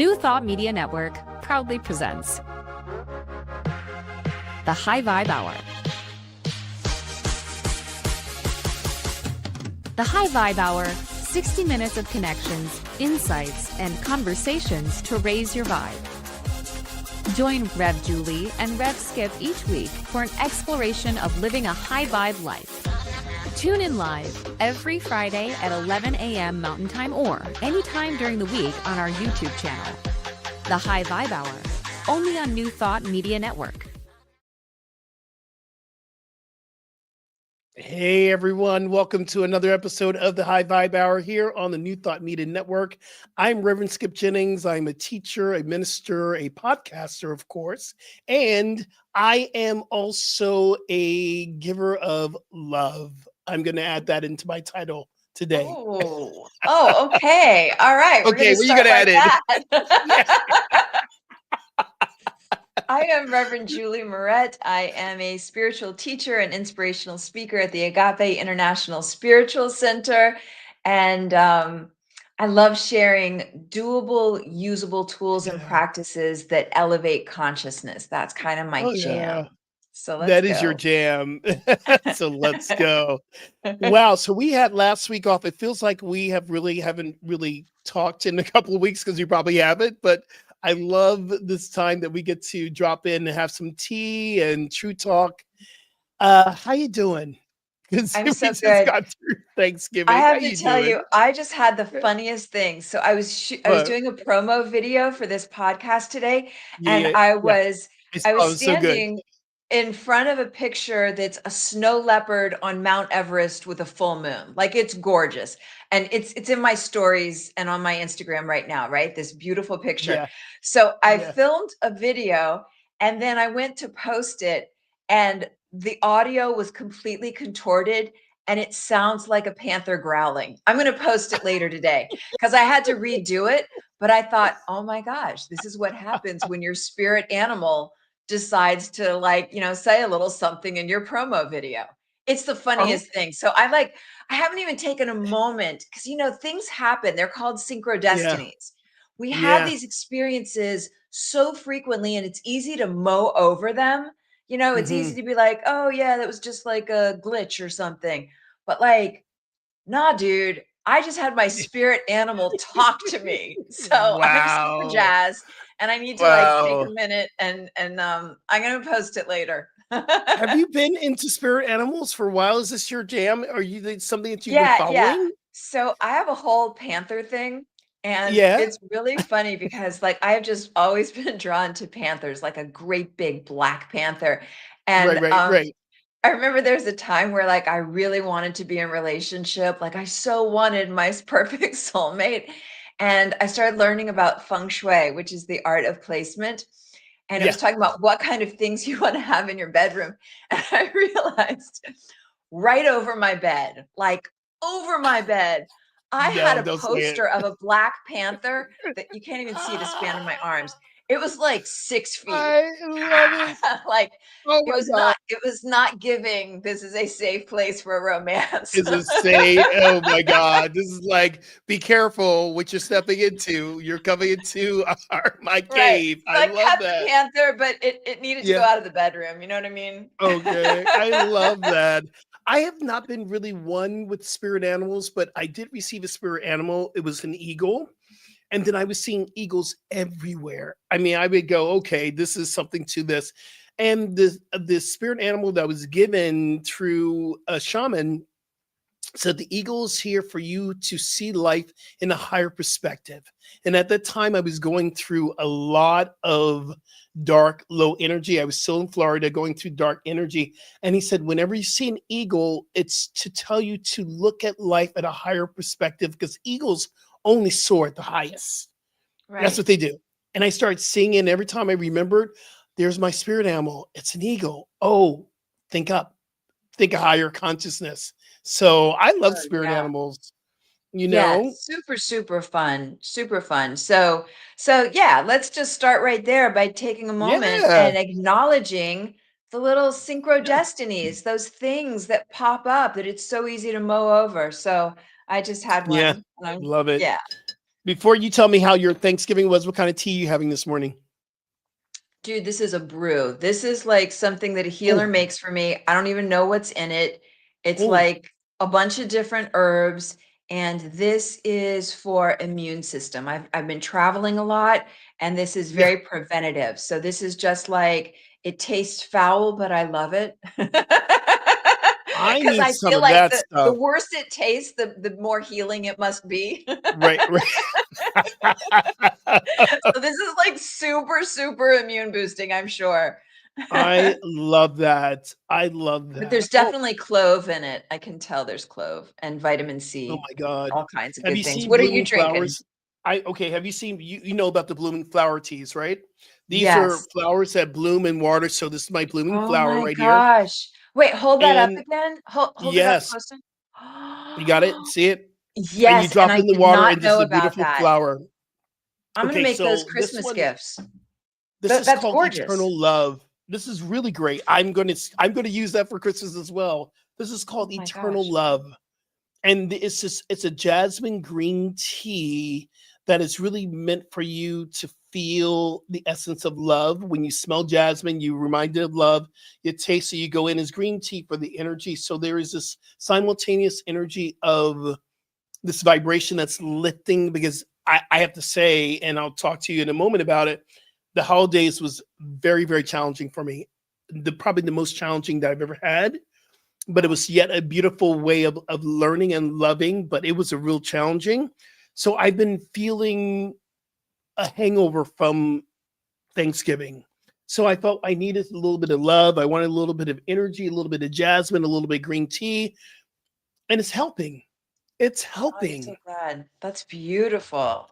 New Thought Media Network proudly presents the High Vibe Hour. The High Vibe Hour, 60 minutes of connections, insights, and conversations to raise your vibe. Join Rev Julie and Rev Skip each week for an exploration of living a high vibe life. Tune in live every Friday at 11 a.m. Mountain Time or anytime during the week on our YouTube channel. The High Vibe Hour, only on New Thought Media Network. Hey everyone, welcome to another episode of the High Vibe Hour here on the New Thought Media Network. I'm Reverend Skip Jennings. I'm a teacher, a minister, a podcaster, of course, and I am also a giver of love. I'm going to add that into my title today. Oh, okay. All right. Okay, well, you got to add it. I am Reverend Julie Moret. I am a spiritual teacher and inspirational speaker at the Agape International Spiritual Center. And I love sharing doable, usable tools and practices that elevate consciousness. That's kind of my jam. So that is your jam. So let's go. Wow. So we had last week off. It feels like we haven't really talked in a couple of weeks because we probably haven't, but I love this time that we get to drop in and have some tea and true talk. How you doing? I'm so good. Got through Thanksgiving. I have to tell you, I just had the funniest thing. So I was doing a promo video for this podcast today, and I was standing in front of a picture that's a snow leopard on Mount Everest with a full moon. Like, it's gorgeous. And it's in my stories and on my Instagram right now, right? This beautiful picture. Yeah. So I filmed a video and then I went to post it and the audio was completely contorted and it sounds like a panther growling. I'm going to post it later today because I had to redo it. But I thought, oh my gosh, this is what happens when your spirit animal decides to say a little something in your promo video. It's the funniest thing. So I haven't even taken a moment because, things happen. They're called synchrodestinies. Yeah. We have these experiences so frequently and it's easy to mow over them. It's easy to be like, oh yeah, that was just like a glitch or something. But nah, dude, I just had my spirit animal talk to me. So I'm super jazzed and I need to take a minute and I'm going to post it later. Have you been into spirit animals for a while? Is this your jam? Are you something that you've been following? Yeah. So I have a whole panther thing. And it's really funny because I have just always been drawn to panthers, like a great big black panther. And right. I remember there's a time where I really wanted to be in a relationship. I so wanted my perfect soulmate. And I started learning about feng shui, which is the art of placement. And it was talking about what kind of things you want to have in your bedroom. And I realized right over my bed, I had a poster of a black panther that you can't even see the span of my arms. It was 6 feet. I love it. It was not giving. This is a safe place for a romance. Oh my God. This is be careful what you're stepping into. You're coming into my cave. Right. I love that. The panther, but it needed to go out of the bedroom. You know what I mean? Okay. I love that. I have not been really one with spirit animals, but I did receive a spirit animal. It was an eagle. And then I was seeing eagles everywhere. I mean, I would go, okay, this is something to this. And the spirit animal that was given through a shaman said the eagle is here for you to see life in a higher perspective. And at that time, I was going through a lot of dark, low energy. I was still in Florida going through dark energy. And he said, whenever you see an eagle, it's to tell you to look at life at a higher perspective because eagles only soar at the highest. Right. That's what they do. And I started seeing it every time I remembered, there's my spirit animal. It's an eagle. Oh, think up. Think a higher consciousness. So I love spirit animals. Super, super fun. Super fun. So let's just start right there by taking a moment and acknowledging the little synchrodestinies, those things that pop up that it's so easy to mow over. So I just had one. Yeah, love it. Yeah. Before you tell me how your Thanksgiving was, what kind of tea are you having this morning? Dude, this is a brew. This is like something that a healer Oh, makes for me. I don't even know what's in it. It's oh, like a bunch of different herbs, and this is for immune system. I've been traveling a lot, and this is yeah. very preventative. So this is just like it tastes foul, but I love it. I Because need I some feel of like that the stuff. worse it tastes, the more healing it must be. Right, right. So this is like super, super immune boosting, I'm sure. I love that. I love But there's that. Oh, definitely clove in it. I can tell there's clove and vitamin oh C, my God. all kinds of Have good you things. seen What are you blooming drinking? flowers? Have you seen you know about the blooming flower teas, right? These are Yes. flowers that bloom in water. So this is my blooming Oh flower my right here. gosh. Wait, hold that up And again. Hold it up yes, closer. you got it. See it? And you Yes, and drop I it in the did water not and this is know a about beautiful that. flower. I'm gonna Okay, make those so this Christmas one, gifts. this is That's called gorgeous. Eternal Love. This is really great. I'm gonna use that for Christmas as well. This is Oh called my Eternal gosh. Love. And it's a jasmine green tea that is really meant for you to feel the essence of love. When you smell jasmine, you reminded of love. You taste it, you go in as green tea for the energy. So there is this simultaneous energy of this vibration that's lifting because I have to say, and I'll talk to you in a moment about it, the holidays was very, very challenging for me. Probably the most challenging that I've ever had, but it was yet a beautiful way of learning and loving, but it was a real challenging. So I've been feeling a hangover from Thanksgiving. So I felt I needed a little bit of love. I wanted a little bit of energy, a little bit of jasmine, a little bit of green tea, and it's helping. It's Oh, I'm so helping. glad. That's beautiful.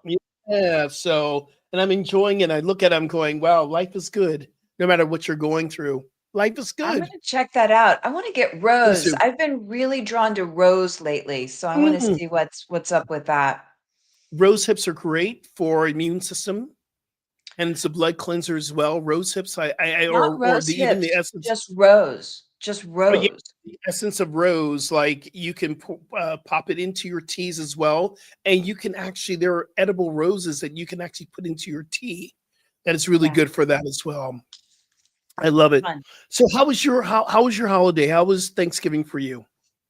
Yeah. So, and I'm enjoying it. I look at it, I'm going, wow, life is good. No matter what you're going through, life is I'm good. gonna check that out. I want to get Please rose. do. I've been really drawn to rose lately, so I want to Mm. see what's up with that. Rose hips are great for immune system, and it's a blood cleanser as well. Rose hips, Not or rose the even the hips, essence. just rose. Just Oh yeah, rose. the essence of rose. Like you can pop it into your teas as well, and you can actually there are edible roses that you can actually put into your tea. That is really Yeah, good for that as well. I love it. fun. So how was your holiday? How was Thanksgiving for you?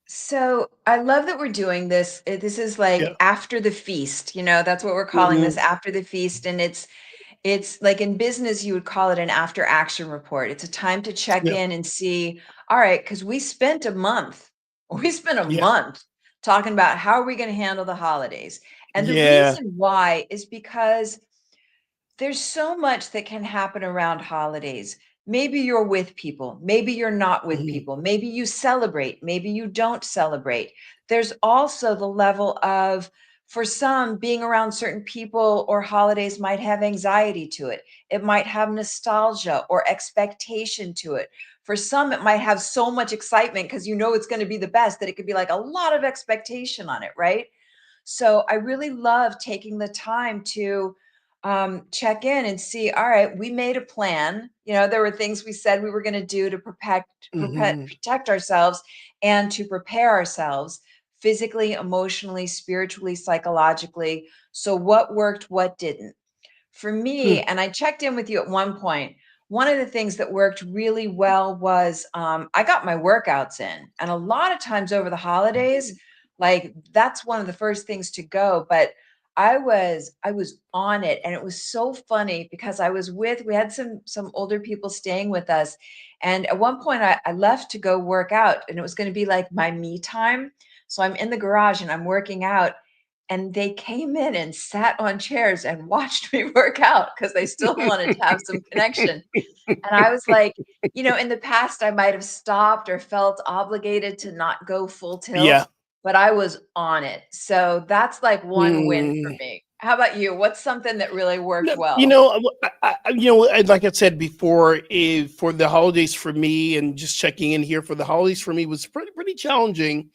So I love that we're doing this. This is Yeah. like after the feast, that's what we're calling this Mhm. after the feast. And it's like in business, you would call it an after action report. It's a time to check Yeah. in and see, all right, because we spent a month, we spent a Yeah. month talking about how are we going to handle the holidays. And the Yeah. reason why is because there's so much that can happen around holidays. Maybe you're with people, maybe you're not with Mhm. people, maybe you celebrate, maybe you don't celebrate. There's also the level of, for some, being around certain people or holidays might have anxiety to it. It might have nostalgia or expectation to it. For some, it might have so much excitement because it's going to be the best that it could be like a lot of expectation on it, right? So I really love taking the time to check in and see, all right, we made a plan. There were things we said we were going to do to Mhm. protect ourselves and to prepare ourselves physically, emotionally, spiritually, psychologically. So what worked, what didn't? For me, Hmm. and I checked in with you at one point, one of the things that worked really well was I got my workouts in. And a lot of times over the holidays, like that's one of the first things to go. But I was on it, and it was so funny because we had some older people staying with us. And at one point I left to go work out, and it was going to be like my me time. So I'm in the garage and I'm working out, and they came in and sat on chairs and watched me work out because they still wanted to have some connection. And I was like, in the past, I might have stopped or felt obligated to not go full tilt, Yeah. but I was on it. So that's like one win for Mm. me. How about you? What's something that really worked No, well? like I said before, for the holidays for me, and just checking in here for the holidays for me was pretty challenging.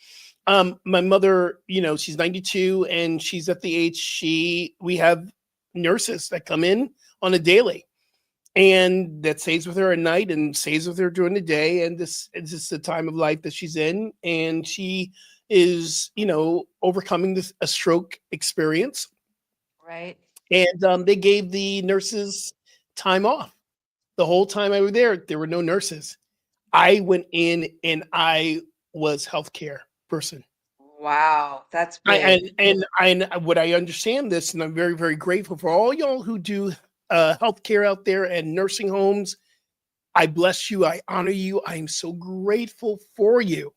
My mother, she's 92 and she's at the age we have nurses that come in on a daily and that stays with her at night and stays with her during the day. And this is just the time of life that she's in. And she is, overcoming a stroke experience. Right. And they gave the nurses time off. The whole time I was there were no nurses. I went in and I was healthcare person. Wow, that's I big. and what I understand this, and I'm very, very grateful for all y'all who do healthcare out there and nursing homes. I bless you. I honor you. I am so grateful for you.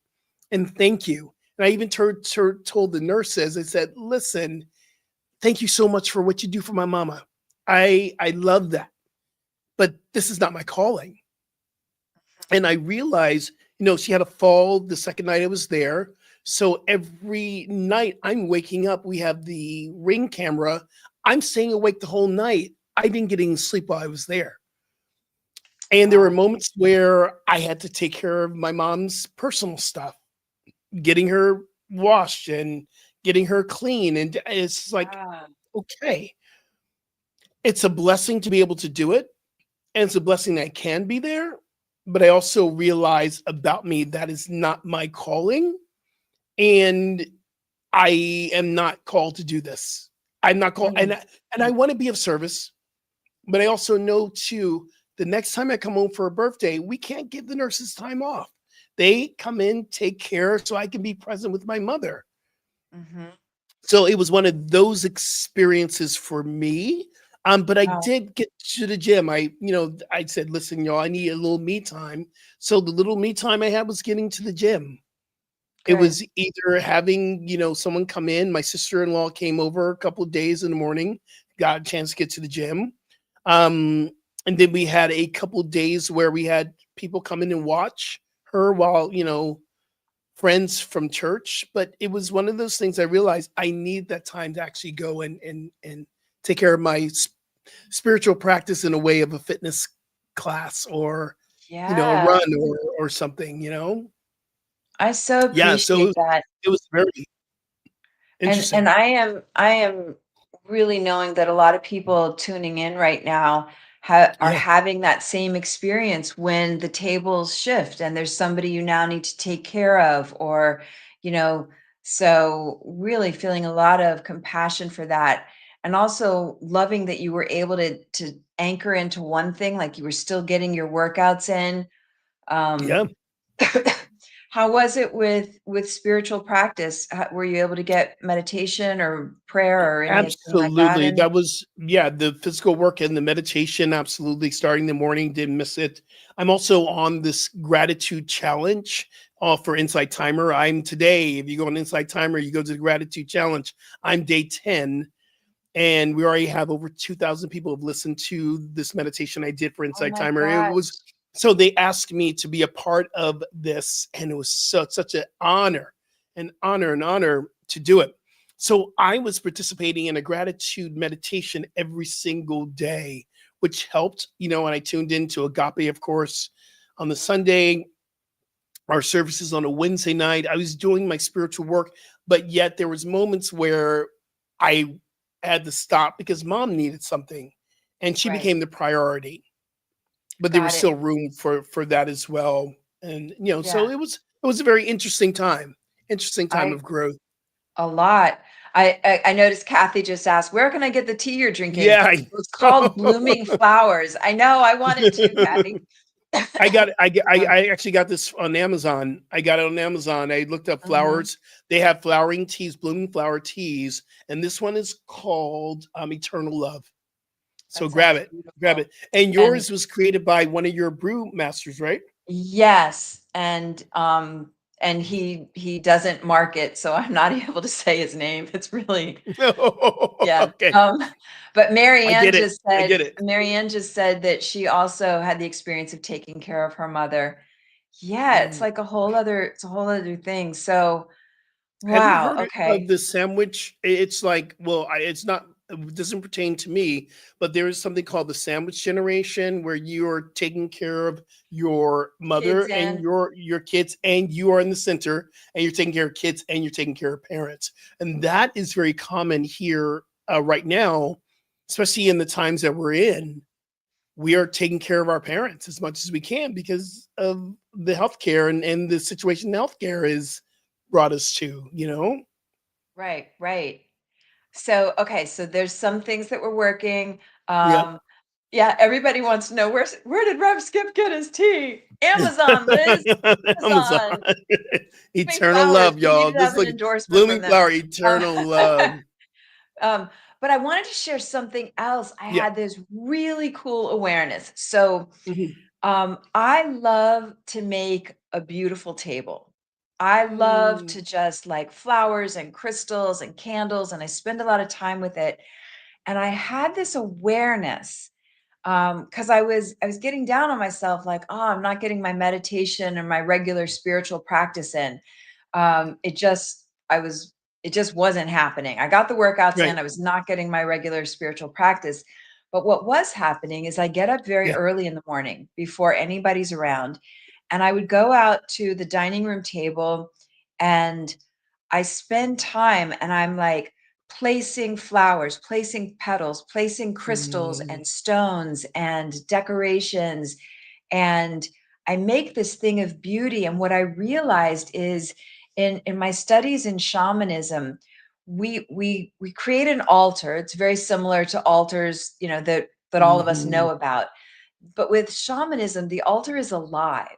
And thank you. And I even told the nurses, I said, listen, thank you so much for what you do for my mama. I love that. But this is not my calling. And I realized, she had a fall the second night I was there. So every night I'm waking up, we have the Ring camera. I'm staying awake the whole night. I didn't get any sleep while I was there. And there were Wow. moments where I had to take care of my mom's personal stuff, getting her washed and getting her clean. And it's like, Wow. okay, it's a blessing to be able to do it. And it's a blessing that I can be there. But I also realize about me that is not my calling. And I am not called to do this. I'm not called, Mm. and I want to be of service. But I also know too, the next time I come home for a birthday, we can't give the nurses time off. They come in, take care, so I can be present with my mother. Mhm. So it was one of those experiences for me. But I Wow. did get to the gym. I said, listen, y'all, I need a little me time. So the little me time I had was getting to the gym. It Good. was either having, someone come in. My sister-in-law came over a couple of days in the morning, got a chance to get to the gym. Um, and then we had a couple of days where we had people come in and watch her while, friends from church. But it was one of those things I realized I need that time to actually go and take care of my spiritual practice in a way of a fitness class or, a Yeah. run or something. I so Yeah, so appreciate that. it was very And interesting. I am really knowing that a lot of people tuning in right now are Yeah, having that same experience when the tables shift and there's somebody you now need to take care of, or, you know, so really feeling a lot of compassion for that. And also loving that you were able to anchor into one thing, like you were still getting your workouts in. yeah, Um, How was it with spiritual practice? Were you able to get meditation or prayer or anything like that absolutely. in? That was the physical work and the meditation, absolutely. Starting the morning, didn't miss it. I'm also on this gratitude challenge for Insight Timer. I'm today, if you go on Insight Timer, you go to the gratitude challenge. I'm day 10. And we already have over 2,000 people have listened to this meditation I did for Oh Insight my Timer. It gosh. was so they asked me to be a part of this, and it was such an honor to do it. So I was participating in a gratitude meditation every single day, which helped, and I tuned into Agape, of course, on the Sunday, our services on a Wednesday night. I was doing my spiritual work, but yet there was moments where I had to stop because mom needed something and she Right. became the priority. But there was Got it. still room for that as well. And so Yeah. it was a very interesting time I of growth. A lot. I noticed Kathy just asked, "Where can I get the tea you're drinking?" Yeah, I It's called know. Blooming Flowers. I know, I wanted to, Kathy. I actually got this on Amazon. I got it on Amazon. I looked up Mhm. flowers. They have flowering teas, blooming flower teas, and this one is called Eternal Love. So That grab sounds it, grab beautiful. it. And And yours was created by one of your brew masters, right? yes, and he doesn't market, so I'm not able to say his name. It's really, yeah. Okay, But I get it. I get it. Marianne just said that she also had the experience of taking care of her mother. Yeah, it's Mm. like it's a whole other thing. So, Have you wow, heard of okay. the sandwich? It's like, well, it's not. It doesn't pertain to me, but there is something called the sandwich generation, where you are taking care of your Kids mother and in. your kids, and you are in the center, and you're taking care of kids, and you're taking care of parents, and that is very common here right now, especially in the times that we're in. We are taking care of our parents as much as we can because of the healthcare and the situation healthcare is brought us to. Right, right. So, okay, so there's some things that were working. Yep. Yeah, everybody wants to know where did Rev Skip get his tea? Amazon, Liz. Amazon. Amazon. Blooming Eternal Flowers. love, We need y'all. to have Just an look, endorsement from blooming them. flower, eternal love. Um, but I wanted to share something else. I Yeah. had this really cool awareness. So Mhm. I love to make a beautiful table. I love Mm. to just like flowers and crystals and candles, and I spend a lot of time with it. And I had this awareness because I was getting down on myself, like, oh, I'm not getting my meditation or my regular spiritual practice in. It just I was it just wasn't happening. I got the workouts in, Right. I was not getting my regular spiritual practice. But what was happening is I get up very Yeah. early in the morning before anybody's around, and I would go out to the dining room table and I spend time and I'm like placing flowers, placing petals, placing crystals Mm. and stones and decorations. And I make this thing of beauty. And what I realized is in my studies in shamanism, we create an altar. It's very similar to altars, that all of us Mhm. know about. But with shamanism, the altar is alive.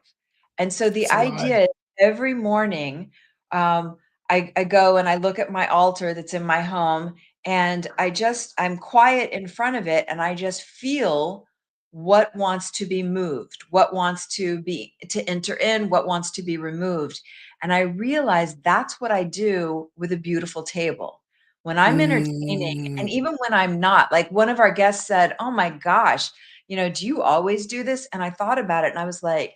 And so the It's alive. idea is every morning, um, I go and I look at my altar that's in my home, and I'm quiet in front of it, and I just feel what wants to be moved, what wants to enter in, what wants to be removed. And I realize that's what I do with a beautiful table. When I'm entertaining, and Mm. even when I'm not, like one of our guests said, "Oh my gosh, do you always do this?" And I thought about it and I was like,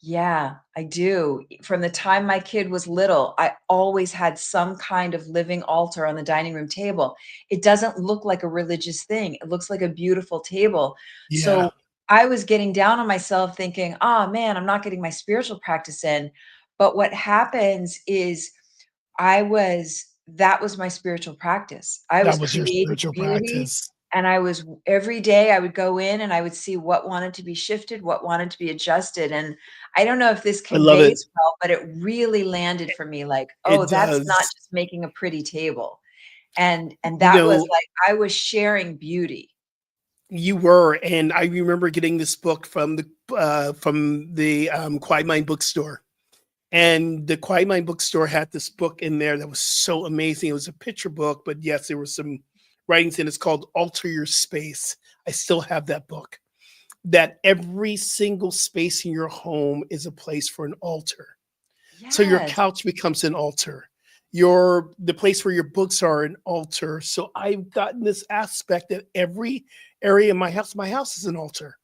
yeah, I do. From the time my kid was little, I always had some kind of living altar on the dining room table. It doesn't look like a religious thing. It looks like a beautiful table. Yeah. So I was getting down on myself thinking, oh man, I'm not getting my spiritual practice in. But what happens is that was my spiritual practice. I That was was your creating spiritual beauty, practice. and every day I would go in and I would see what wanted to be shifted, what wanted to be adjusted. And I don't know if this I love it. conveys well, but it really landed for me like, oh, It that's not does. just making a pretty table. And You that was know, like I was sharing beauty. you were, and I remember getting this book from the Quiet Mind bookstore. And the Quiet Mind bookstore had this book in there that was so amazing. It was a picture book, but yes, there were some writings in it. It's called Alter Your Space. I still have that book. That every single space in your home is a place for an altar. So your Yes. couch becomes an altar. The place where your books are an altar. So I've gotten this aspect that every area in my house is an altar.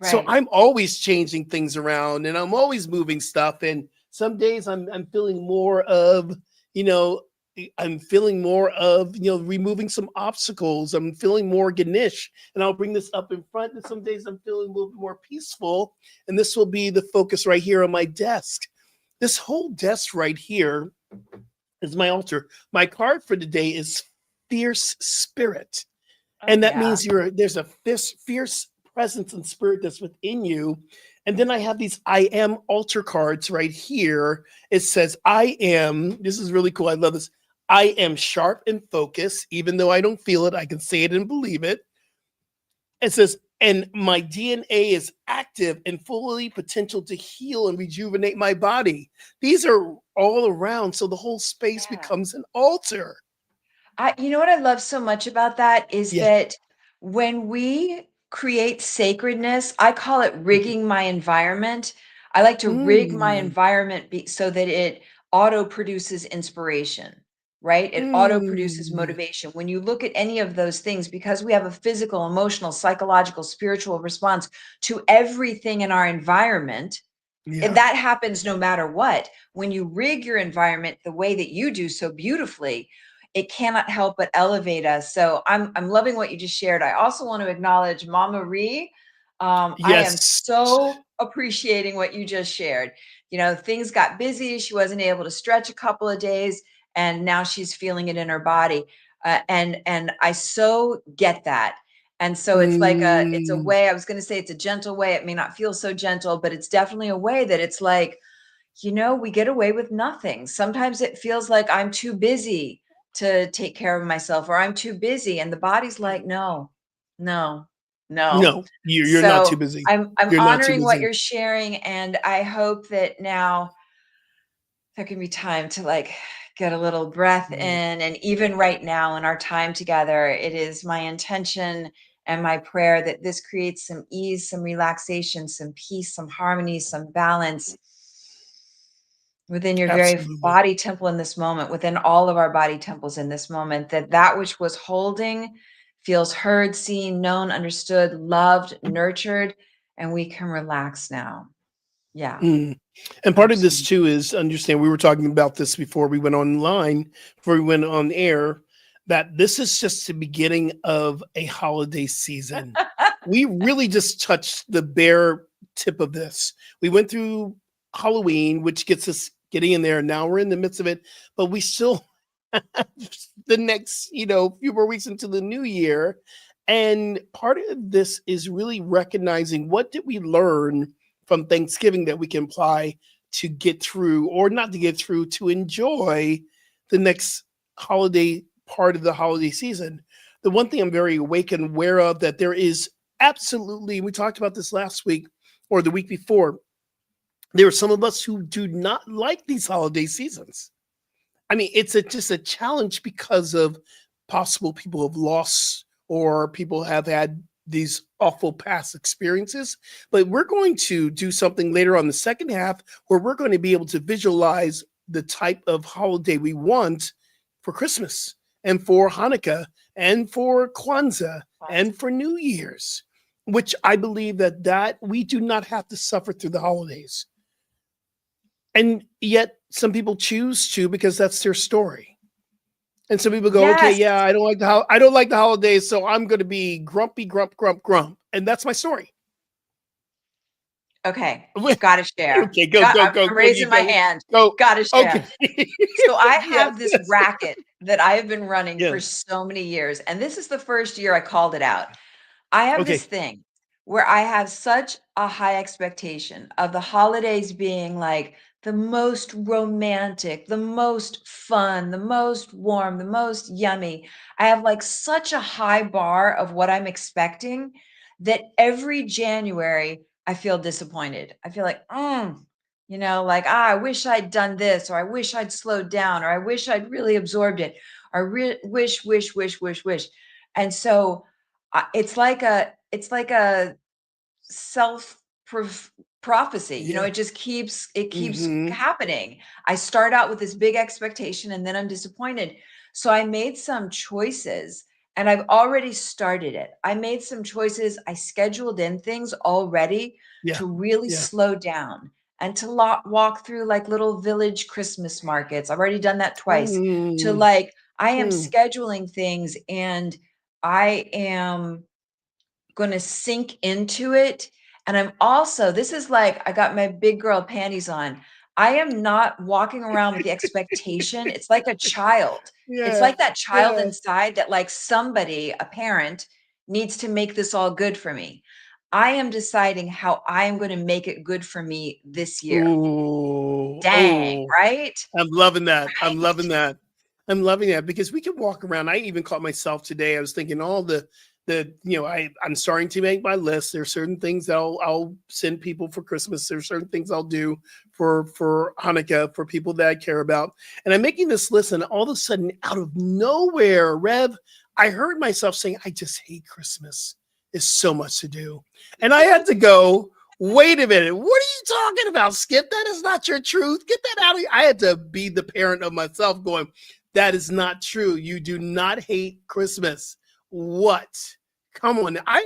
So Right. I'm always changing things around and I'm always moving stuff. And some days I'm feeling more of, you know, I'm feeling more of, removing some obstacles. I'm feeling more Ganesh. And I'll bring this up in front. And some days I'm feeling a little bit more peaceful. And this will be the focus right here on my desk. This whole desk right here is my altar. My card for today is fierce spirit. Oh And that yeah. means there's a fierce presence and spirit that's within you. And then I have these I am altar cards right here. It says, I am, this is really cool. I love this. I am sharp and focused, even though I don't feel it, I can say it and believe it. It says, and my DNA is active and fully potential to heal and rejuvenate my body. These are all around. So the whole space Yeah. becomes an altar. You know what I love so much about that is Yeah. that when we create sacredness, I call it rigging my environment. I like to rig my Mm, environment so that it auto produces inspiration, right? It auto produces mm. motivation. When you look at any of those things, because we have a physical, emotional, psychological, spiritual response to everything in our environment, and Yeah. that happens no matter what. When you rig your environment the way that you do so beautifully, it cannot help but elevate us. So I'm loving what you just shared. I also want to acknowledge Mama Ree. I am Yes. so appreciating what you just shared. Things got busy. She wasn't able to stretch a couple of days, and now she's feeling it in her body. And I so get that. And so it's a Mm, way. I was going to say it's a gentle way. It may not feel so gentle, but it's definitely a way that it's like, we get away with nothing. Sometimes it feels like I'm too busy to take care of myself, or I'm too busy. And the body's like, no, no, no. No, you're not too So busy. I'm You're not too honoring what busy. you're sharing, and I hope that now there can be time to like get a little breath in. And even right now in our time together, it is my intention and my prayer that this creates some ease, some relaxation, some peace, some harmony, some balance within your very Absolutely. body temple in this moment, within all of our body temples in this moment, that which was holding feels heard, seen, known, understood, loved, nurtured, and we can relax now. Yeah. And part of this Absolutely. too is understand, we were talking about this before we went online, before we went on air, that this is just the beginning of a holiday season. We really just touched the bare tip of this. We went through Halloween, which gets us getting in there. Now we're in the midst of it, but we still the next, few more weeks into the new year. And part of this is really recognizing, what did we learn from Thanksgiving that we can apply to get through, or not to get through, to enjoy the next holiday part of the holiday season. The one thing I'm very awake and aware of, that there is absolutely, we talked about this last week or the week before, there are some of us who do not like these holiday seasons. I mean, it's just a challenge because of possible people have lost, or people have had these awful past experiences. But we're going to do something later on the second half, where we're going to be able to visualize the type of holiday we want for Christmas, and for Hanukkah, and for Kwanzaa, and for New Year's, which I believe that we do not have to suffer through the holidays. And yet some people choose to, because that's their story. And some people go, okay, Yes. yeah, I don't like the holidays, so I'm going to be grumpy, grump, and that's my story. Okay, gotta share. Okay, go. I'm raising my hand. Go. Gotta share. Okay. So I have Yes, this yes. racket that I have been running for Yes. so many years, and this is the first year I called it out. I have this Okay. thing where I have such a high expectation of the holidays being like the most romantic, the most fun, the most warm, the most yummy. I have like such a high bar of what I'm expecting that every January I feel disappointed. I feel like, like, I wish I'd done this, or I wish I'd slowed down, or I wish I'd really absorbed it, or wish. And so it's like a self prophecy. Yeah. It keeps Mm-hmm. happening. I start out with this big expectation, and then I'm disappointed. So I made some choices, and I've already started it. I made some choices. I scheduled in things already Yeah. to really Yeah. slow down, and to walk through like little village Christmas markets. I've already done that twice. To Mm, like, I am mm. scheduling things, and I am going to sink into it. And I'm also, this is like, I got my big girl panties on. I am not walking around with the expectation. It's like a child. It's Yeah. like that child Yeah. inside that, like, somebody, a parent, needs to make this all good for me. I am deciding how I am going to make it good for me this year. Ooh. Dang, Oh. right? I'm loving that. I'm loving Right. that. I'm loving that, because we can walk around. I even caught myself today. I was thinking all I'm starting to make my list. There's certain things that I'll send people for Christmas. There's certain things I'll do for Hanukkah, for people that I care about. And I'm making this list, and all of a sudden, out of nowhere, Rev, I heard myself saying, I just hate Christmas. It's so much to do. And I had to go, wait a minute. What are you talking about, Skip? That is not your truth. Get that out of here. I had to be the parent of myself, going, that is not true. You do not hate Christmas. What? Come on. I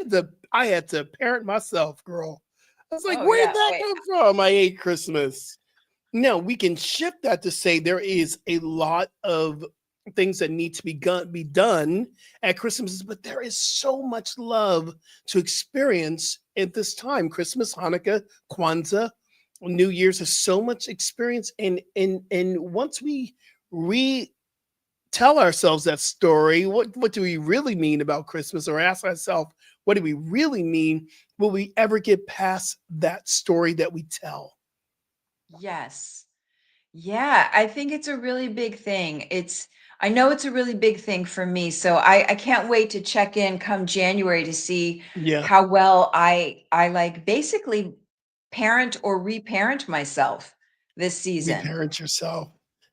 had to parent myself, girl. I was like, Oh, where did yeah. that Wait. come from? I hate Christmas. No, we can shift that to say there is a lot of things that need to be done at Christmas, but there is so much love to experience at this time. Christmas, Hanukkah, Kwanzaa, New Year's is so much experience, and once we tell ourselves that story, what do we really mean about Christmas, or ask ourselves, what do we really mean? Will we ever get past that story that we tell? Yes. Yeah, I think it's a really big thing. I know it's a really big thing for me. So I can't wait to check in come January to see Yeah. how well I like basically parent or reparent myself this season. Reparent yourself.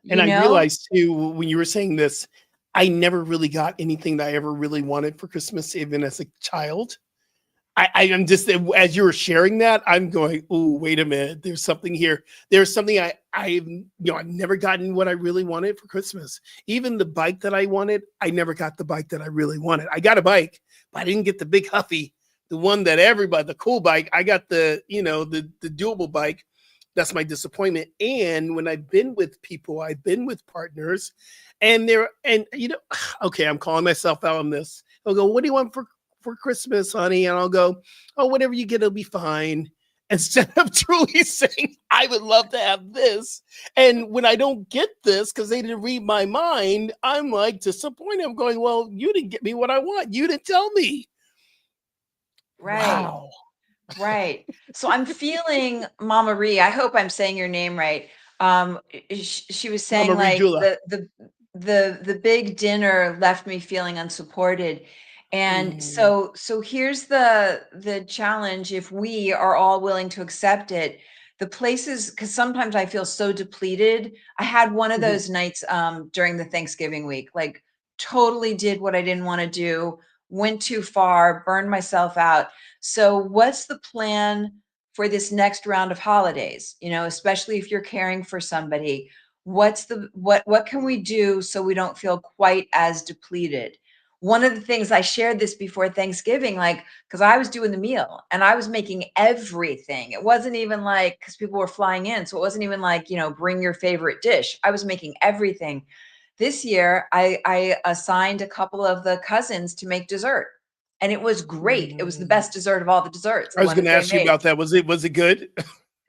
And You I know? realized too, when you were saying this, I never really got anything that I ever really wanted for Christmas, even as a child. I am just, as you were sharing that, I'm going, oh, wait a minute. There's something here. There's something I've never gotten what I really wanted for Christmas. Even the bike that I wanted, I never got the bike that I really wanted. I got a bike, but I didn't get the big Huffy, the one that everybody, the cool bike. I got the doable bike. That's my disappointment. And when I've been with people, I've been with partners, okay, I'm calling myself out on this. They'll go, what do you want for Christmas, honey? And I'll go, oh, whatever you get, it'll be fine. Instead of truly saying, I would love to have this. And when I don't get this, because they didn't read my mind, I'm like disappointed. I'm going, well, you didn't get me what I want. You didn't tell me. Right. Wow. Right. So I'm feeling Mama Ree. I hope I'm saying your name right. She was saying Mama like Jula. the big dinner left me feeling unsupported. And so here's the challenge. If we are all willing to accept it, the places, because sometimes I feel so depleted. I had one of those nights during the Thanksgiving week, like totally did what I didn't want to do, went too far, burned myself out. So what's the plan for this next round of holidays? You know, especially if you're caring for somebody, what can we do so we don't feel quite as depleted? One of the things I shared this before Thanksgiving, like, because I was doing the meal and I was making everything. It wasn't even like, because people were flying in. So it wasn't even like, bring your favorite dish. I was making everything. This year, I assigned a couple of the cousins to make dessert. And it was great. It was the best dessert of all the desserts, I the was one going that to they ask you made. about that. Was it good?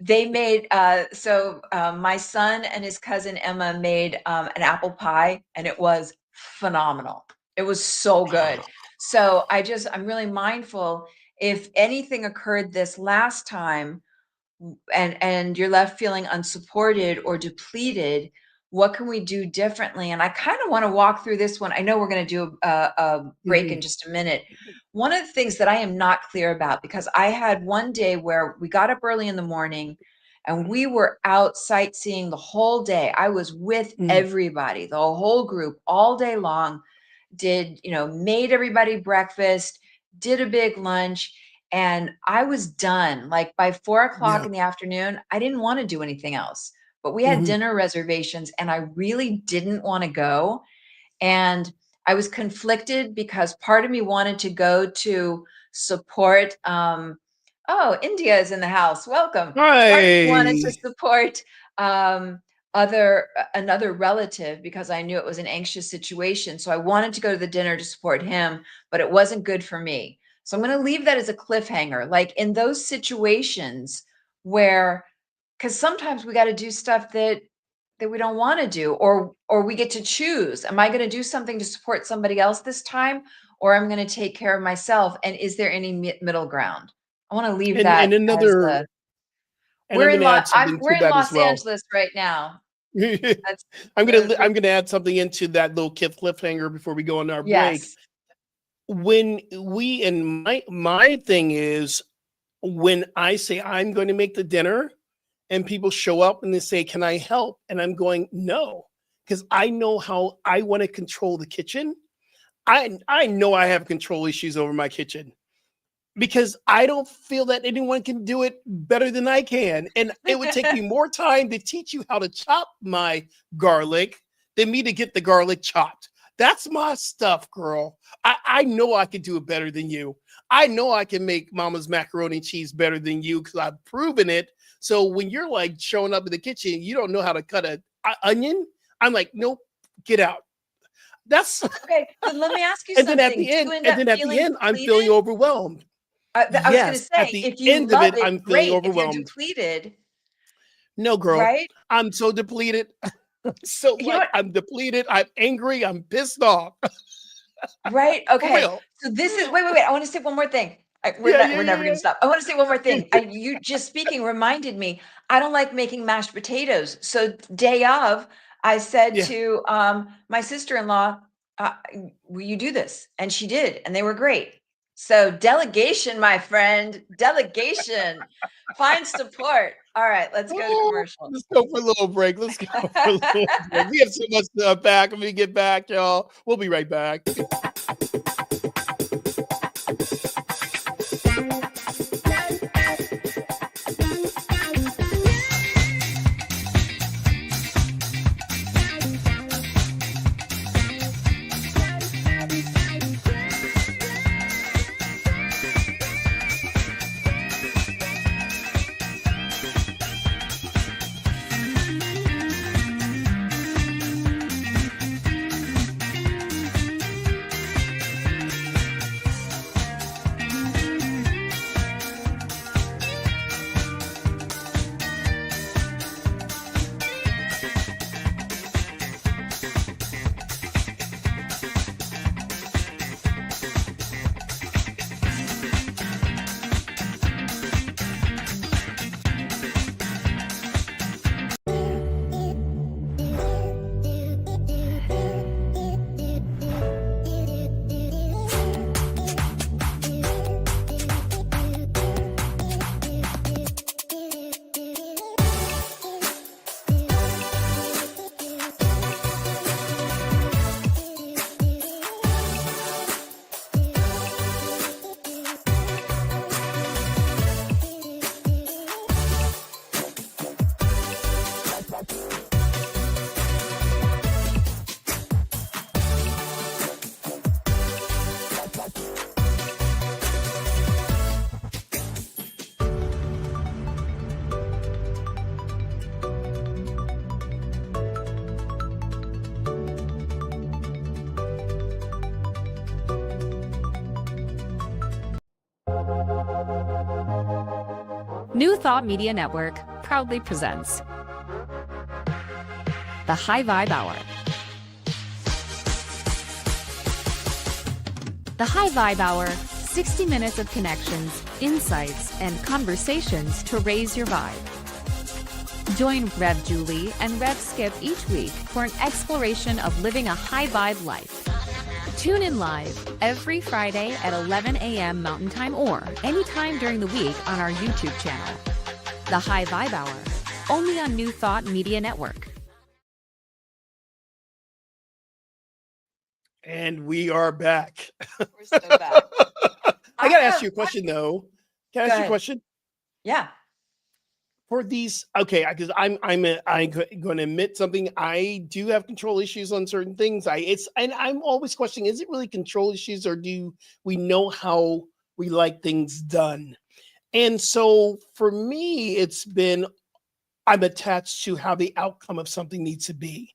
They made, my son and his cousin Emma made an apple pie, and it was phenomenal. It was so good. So I'm really mindful. If anything occurred this last time, and you're left feeling unsupported or depleted, what can we do differently? And I kind of want to walk through this one. I know we're going to do a break in just a minute. One of the things that I am not clear about, because I had one day where we got up early in the morning and we were out sightseeing the whole day. I was with everybody, the whole group, all day long, made everybody breakfast, did a big lunch. And I was done. Like by 4 o'clock Yeah. in the afternoon, I didn't want to do anything else. But we had dinner reservations and I really didn't want to go. And I was conflicted because part of me wanted to go to support. India is in the house. Welcome. Part of me wanted to Hi. support another relative because I knew it was an anxious situation. So I wanted to go to the dinner to support him, but it wasn't good for me. So I'm going to leave that as a cliffhanger. Like in those situations where, because sometimes we got to do stuff that we don't want to do, or we get to choose. Am I going to do something to support somebody else this time, or I'm going to take care of myself? And is there any middle ground? I want to leave And that and as the. another and I'm going to add something We're to in that as Los well. Angeles right now. That's I'm gonna add something into that little cliffhanger before we go on our break. yes. When we and my thing is, when I say I'm going to make the dinner and people show up and they say, can I help? And I'm going, no, because I know how I want to control the kitchen. I know I have control issues over my kitchen because I don't feel that anyone can do it better than I can. And it would take me more time to teach you how to chop my garlic than me to get the garlic chopped. That's my stuff, girl. I know I can do it better than you. I know I can make mama's macaroni and cheese better than you because I've proven it. So when you're like showing up in the kitchen, you don't know how to cut an onion. I'm like, nope, get out. That's Okay. So let me ask you and something. then at the end, I'm feeling overwhelmed. I was going to Yes, at say, the if you end of love it, it, I'm feeling great. If you're overwhelmed. depleted, No, girl, right? I'm so depleted. So You know what? I'm depleted. I'm angry. I'm pissed off. Right. For Okay. real. So this is wait. I want to say one more thing. Yeah, We're never going yeah, to stop. I want to say one more yeah, thing. You just speaking reminded me. I don't like making mashed potatoes. So day of, I said to my sister-in-law, will you do this? And she did, and they were great. So delegation, my friend, delegation. Find support. All right, let's go to commercial. Let's go for a little break. Let's go for a little break. We have so much to unpack when we get back, y'all. We'll be right back. New Thought Media Network proudly presents the High Vibe Hour. The High Vibe Hour, 60 minutes of connections, insights, and conversations to raise your vibe. Join Rev Julie and Rev Skip each week for an exploration of living a high vibe life. Tune in live every Friday at 11 a.m. Mountain Time or anytime during the week on our YouTube channel. The High Vibe Hour, only on New Thought Media Network. And we are back. We're so back. I got to ask you a question, though. Can I ask you a question? Yeah. For these, okay, because I'm going to admit something. I do have control issues on certain things. And I'm always questioning: is it really control issues, or do we know how we like things done? And so for me, it's been I'm attached to how the outcome of something needs to be.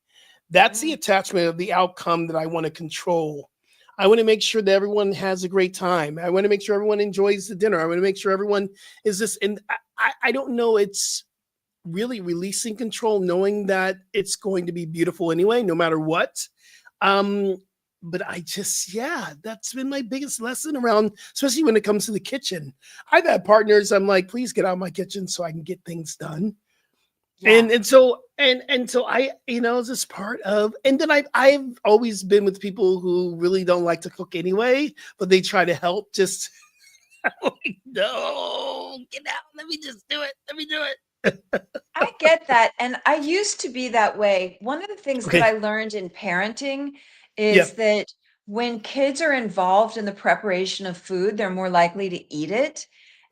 That's the attachment of the outcome that I want to control. I want to make sure that everyone has a great time. I want to make sure everyone enjoys the dinner. I want to make sure everyone is this. And I don't know. It's really releasing control, knowing that it's going to be beautiful anyway, no matter what. But that's been my biggest lesson around, especially when it comes to the kitchen. I've had partners, I'm like, please get out of my kitchen so I can get things done. Yeah. And so I, is this part of, and then I've always been with people who really don't like to cook anyway, but they try to help. Just I'm like, no, get out. Let me just do it. Let me do it. I get that. And I used to be that way. One of the things that I learned in parenting is that when kids are involved in the preparation of food, they're more likely to eat it.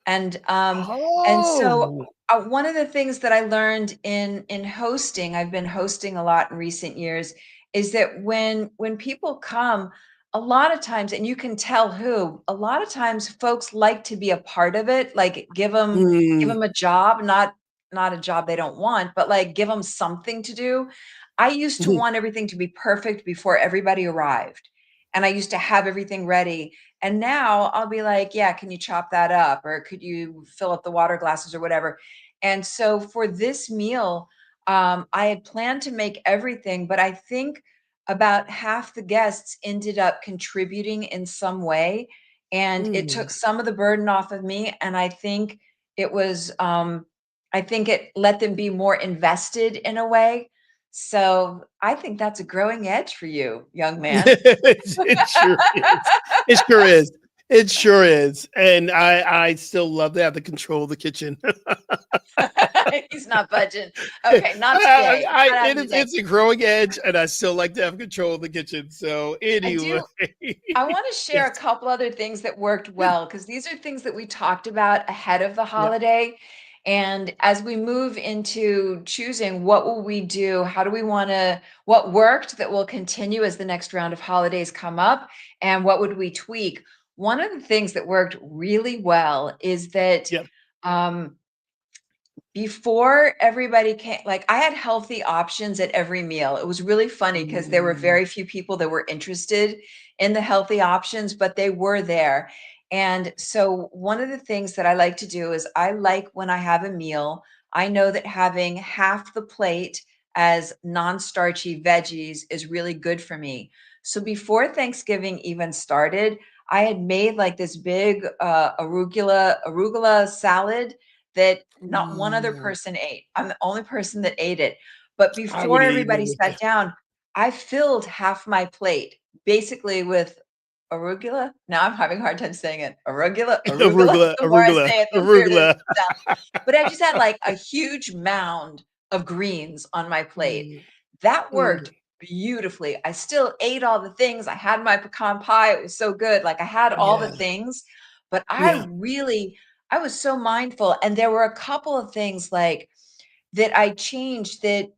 And so one of the things that I learned in hosting, I've been hosting a lot in recent years, is that when people come, a lot of times, and you can tell who, a lot of times folks like to be a part of it, like give them a job, not a job they don't want, but like give them something to do. I used to want everything to be perfect before everybody arrived. And I used to have everything ready. And now I'll be like, yeah, can you chop that up? Or could you fill up the water glasses or whatever? And so for this meal, I had planned to make everything, but I think about half the guests ended up contributing in some way. And it took some of the burden off of me. And I think it was, I think it let them be more invested in a way. So I think that's a growing edge for you, young man. It sure is. It sure is. It sure is. And I still love to have the control of the kitchen. He's not budging. Okay, not today. Not It having is, today. it's a growing edge, and I still like to have control of the kitchen. So I anyway, do. I want to share yes, a couple other things that worked yeah, well because these are things that we talked about ahead of the yeah. holiday. And as we move into choosing what will we do, how do we want to, what worked that will continue as the next round of holidays come up, and what would we tweak? One of the things that worked really well is that Yeah. um, before everybody came, like I had healthy options at every meal. It was really funny because there were Mm, very few people that were interested in the healthy options, but they were there. And so one of the things that I like to do is I like when I have a meal, I know that having half the plate as non-starchy veggies is really good for me. So before Thanksgiving even started, I had made like this big arugula salad that not one other mm. person ate. I'm the only person that ate it. But I would before eat it everybody with you. sat down, I filled half my plate basically with arugula. Now I'm having a hard time saying it. Arugula. Arugula, The more I arugula, say it, the weirder it arugula. sounds. But I just had like a huge mound of greens on my plate. Mm, That mm. worked beautifully. I still ate all the things. I had my pecan pie. It was so good. Like I had all the Yeah, things, but yeah. I was so mindful. And there were a couple of things like that I changed that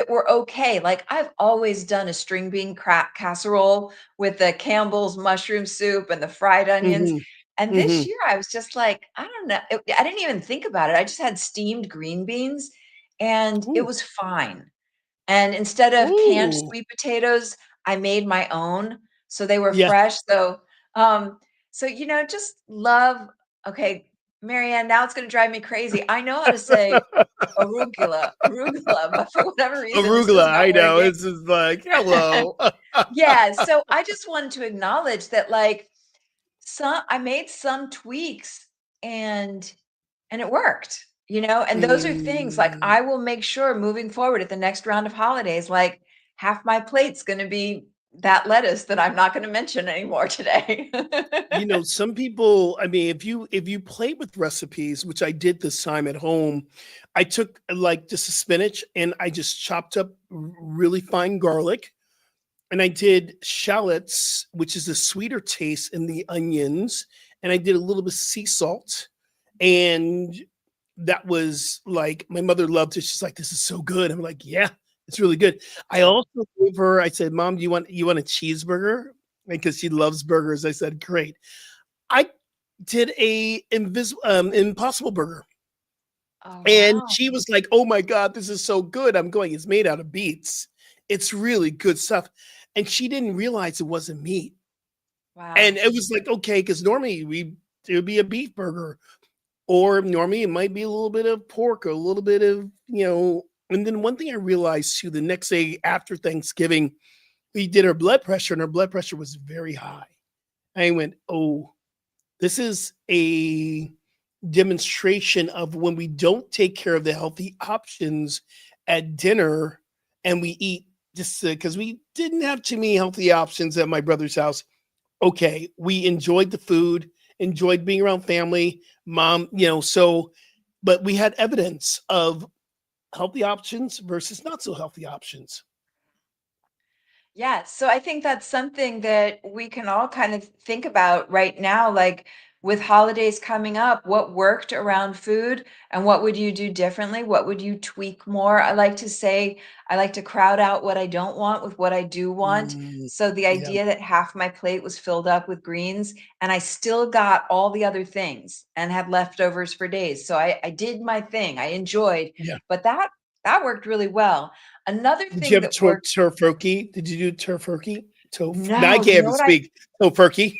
were okay. Like I've always done a string bean casserole with the Campbell's mushroom soup and the fried onions. Mhm, And this mhm. year I was just like, I don't know. I didn't even think about it. I just had steamed green beans and it Ooh, was fine. And instead of canned ooh. sweet potatoes, I made my own, so they were Yeah. fresh. Um, just love. Okay, Marianne, now it's gonna drive me crazy. I know how to say arugula, but for whatever reason, this Arugula, is I not know. working. It's just like, hello. Yeah, so I just wanted to acknowledge that, like, I made some tweaks and it worked, and those are things like Mm. I will make sure moving forward at the next round of holidays, like half my plate's going to be that lettuce that I'm not going to mention anymore today. Some people, I mean, if you play with recipes, which I did this time at home, I took like just a spinach and I just chopped up really fine garlic, and I did shallots, which is a sweeter taste in the onions, and I did a little bit of sea salt, and that was like my mother loved it. She's like, "This is so good." I'm like, "Yeah, it's really good." I Good. also gave her. I said, "Mom, do you want a cheeseburger?" Because she loves burgers. I said, "Great." I did a impossible burger, Oh, and wow. she was like, "Oh my god, this is so good." I'm going, "It's made out of beets. It's really good stuff." And she didn't realize it wasn't meat. And Wow. it was like, okay, because normally it would be a beef burger, or normally it might be a little bit of pork, or a little bit of, and then one thing I realized too, the next day after Thanksgiving, we did her blood pressure and her blood pressure was very high. I went, "Oh, this is a demonstration of when we don't take care of the healthy options at dinner, and we eat just because we didn't have too many healthy options at my brother's house. Okay, we enjoyed the food, enjoyed being around family, mom, but we had evidence of healthy options versus not so healthy options." Yeah, so I think that's something that we can all kind of think about right now, like with holidays coming up, what worked around food and what would you do differently? What would you tweak more? I like to say, I like to crowd out what I don't want with what I do want. Mm, So the yeah, idea that half my plate was filled up with greens and I still got all the other things and had leftovers for days. So I did my thing. I enjoyed, yeah. but that worked really well. Another Did you thing have that worked. turkey? Did you do turkey? Now I No, can't you know even what I speak. Tofurkey.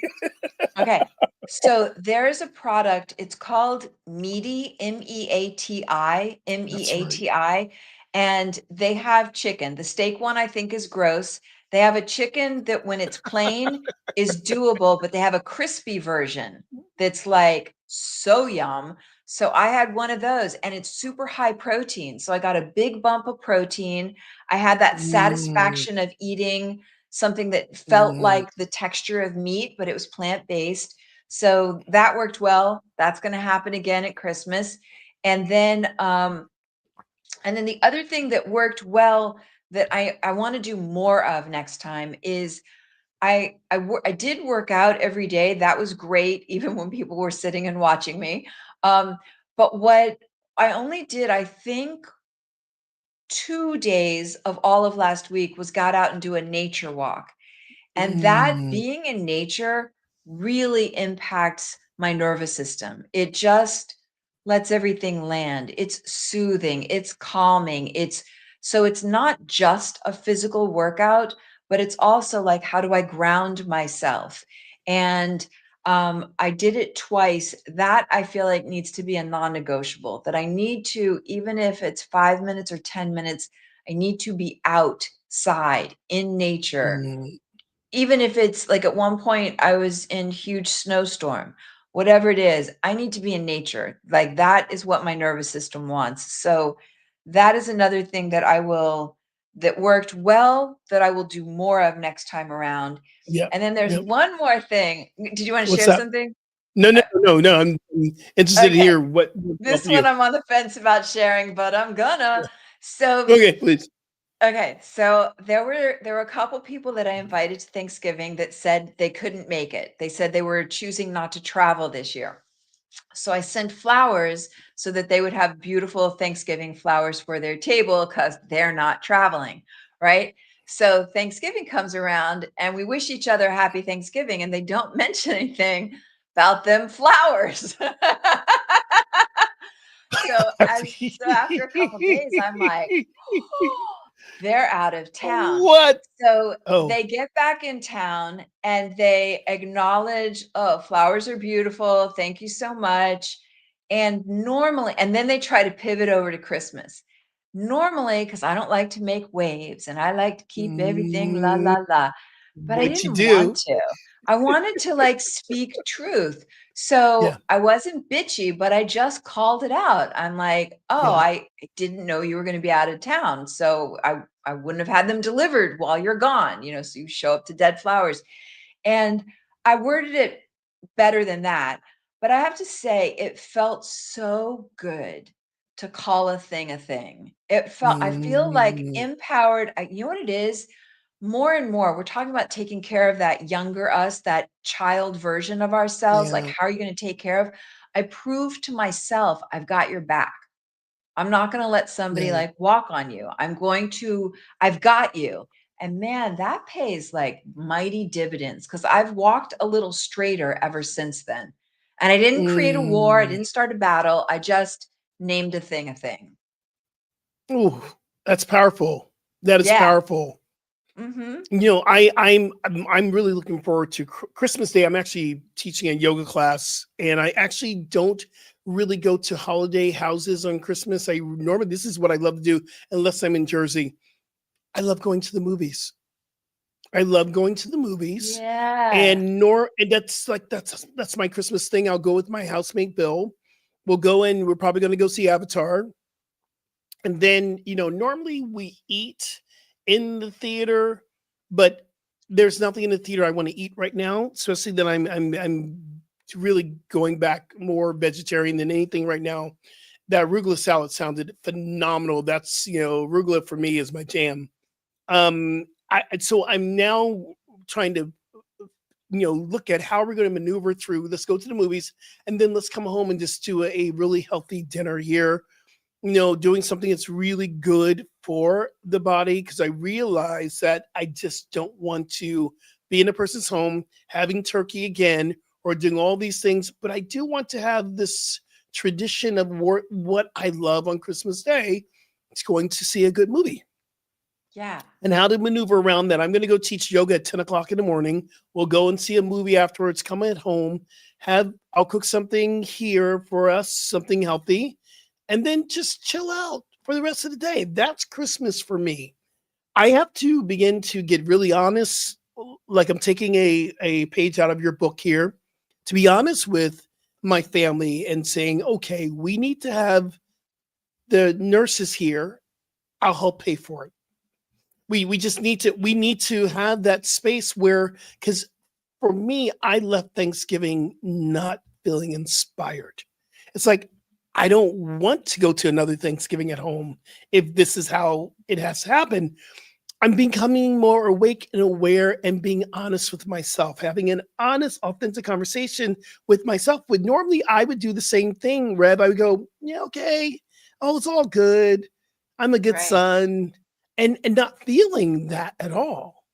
Okay. So there is a product, it's called Meaty, Meati, That's right. Meati, and they have chicken. The steak one I think is gross. They have a chicken that when it's plain is doable, but they have a crispy version that's like so yum. So I had one of those, and it's super high protein. So I got a big bump of protein. I had that Mm, satisfaction of eating something that felt mm, like the texture of meat, but it was plant-based. So that worked well. That's going to happen again at Christmas. And then the other thing that worked well that I want to do more of next time is I did work out every day. That was great, even when people were sitting and watching me. But what I only did, I think, 2 days of all of last week was got out and do a nature walk. And that mm, being in nature really impacts my nervous system. It just lets everything land. It's soothing, it's calming. It's not just a physical workout, but it's also like, how do I ground myself? And I did it twice. That I feel like needs to be a non-negotiable, that I need to, even if it's 5 minutes or 10 minutes, I need to be outside in nature, mm. even if it's like at one point I was in huge snowstorm, whatever it is, I need to be in nature. Like that is what my nervous system wants. So that is another thing that worked well, that I will do more of next time around. Yeah, And then there's yeah. one more thing. Did you want to What's share that? something? No, no, Uh, no, no. I'm interested to okay. hear what would help This one you. I'm on the fence about sharing, but I'm gonna. So Okay, please. Okay, so there were a couple people that I invited to Thanksgiving that said they couldn't make it. They said they were choosing not to travel this year. So I sent flowers so that they would have beautiful Thanksgiving flowers for their table because they're not traveling, right? So Thanksgiving comes around and we wish each other happy Thanksgiving, and they don't mention anything about them flowers. So after a couple days, I'm like, they're out of town. What? So Oh. they get back in town and they acknowledge, oh, flowers are beautiful. Thank you so much. And then they try to pivot over to Christmas. Normally, because I don't like to make waves and I like to keep everything la Mm, la la, but I but you didn't want do. to. I wanted to like speak truth. So Yeah, I wasn't bitchy, but I just called it out. I'm like, oh, yeah. I didn't know you were going to be out of town. So I wouldn't have had them delivered while you're gone, so you show up to dead flowers. And I worded it better than that. But I have to say, it felt so good to call a thing a thing. I feel like Mm, empowered. You know what it is? More and more, we're talking about taking care of that younger us, that child version of ourselves. Like, yeah, how are you going to take care of? I proved to myself, I've got your back. I'm not going to let somebody yeah. like walk on you. I've got you. And man, that pays like mighty dividends because I've walked a little straighter ever since then. And I didn't create a war, I Mm. didn't start a battle. I just named a thing a thing. Ooh, that's powerful. That is Yeah. powerful. Mm-hmm. I'm really looking forward to Christmas Day. I'm actually teaching a yoga class, and I actually don't really go to holiday houses on Christmas. I normally This is what I love to do, unless I'm in Jersey. I love going to the movies. I love going to the movies, Yeah. and that's my Christmas thing. I'll go with my housemate Bill. We'll go in. We're probably going to go see Avatar, and then normally we eat in the theater, but there's nothing in the theater I want to eat right now, especially that I'm really going back more vegetarian than anything right now. That arugula salad sounded phenomenal. That's arugula for me is my jam. So I'm now trying to look at how we're going to maneuver through. Let's go to the movies, and then let's come home and just do a really healthy dinner here, doing something that's really good for the body, because I realize that I just don't want to be in a person's home having turkey again or doing all these things. But I do want to have this tradition of what I love on Christmas Day. It's going to see a good movie Yeah. and how to maneuver around that. I'm going to go teach yoga at 10 o'clock in the morning. We'll go and see a movie afterwards, come at home, I'll cook something here for us, something healthy, and then just chill out for the rest of the day. That's Christmas for me. I have to begin to get really honest. Like I'm taking a page out of your book here, to be honest with my family and saying, okay, we need to have the nurses here. I'll help pay for it. We just need to have that space where, because for me, I left Thanksgiving not feeling inspired. It's like I don't want to go to another Thanksgiving at home if this is how it has to happen. I'm becoming more awake and aware and being honest with myself, having an honest, authentic conversation with myself. Would normally I would do the same thing, Reb. I would go, yeah, okay. Oh, it's all good. I'm a good Right. son. And not feeling that at all.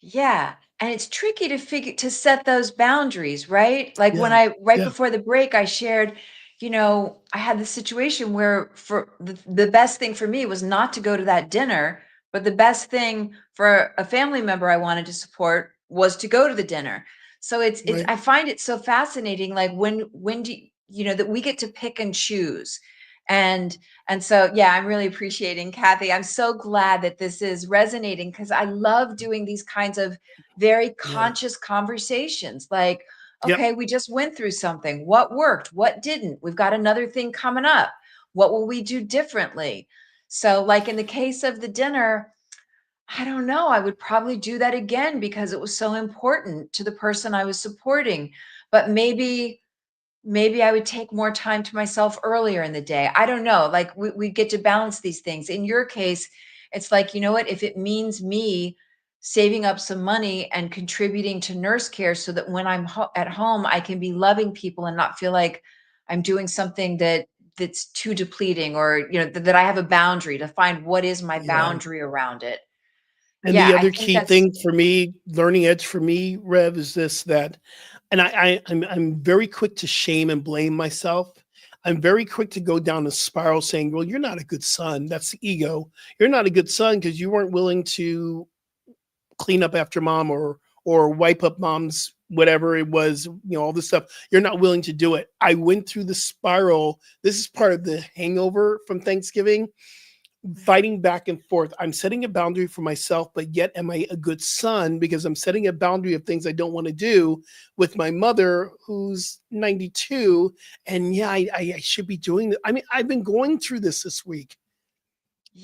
Yeah, and it's tricky to set those boundaries, right? Like when Yeah. right Yeah. before the break, I shared, I had this situation where for the best thing for me was not to go to that dinner, but the best thing for a family member I wanted to support was to go to the dinner. So it's Right. I find it so fascinating, like when do that we get to pick and choose. And and so, yeah, I'm really appreciating Kathy. I'm so glad that this is resonating because I love doing these kinds of very Yeah. conscious conversations. Like, Yep. okay, we just went through something. What worked? What didn't? We've got another thing coming up. What will we do differently? So, like in the case of the dinner, I don't know. I would probably do that again because it was so important to the person I was supporting. But maybe I would take more time to myself earlier in the day. I don't know. Like we get to balance these things. In your case, it's like, you know what? If it means me saving up some money and contributing to nurse care so that when I'm at home, I can be loving people and not feel like I'm doing something that's too depleting, or, that I have a boundary to find what is my Yeah. boundary around it. And Yeah, the I other think key that's thing for me, learning edge for me, Rev, is this that, and I'm very quick to shame and blame myself. I'm very quick to go down a spiral saying, well, you're not a good son. That's the ego. You're not a good son because you weren't willing to clean up after mom or wipe up mom's whatever it was, all this stuff. You're not willing to do it. I went through the spiral. This is part of the hangover from Thanksgiving, fighting back and forth. I'm setting a boundary for myself, but yet am I a good son because I'm setting a boundary of things I don't want to do with my mother who's 92. And yeah, I should be doing that. I mean, I've been going through this week.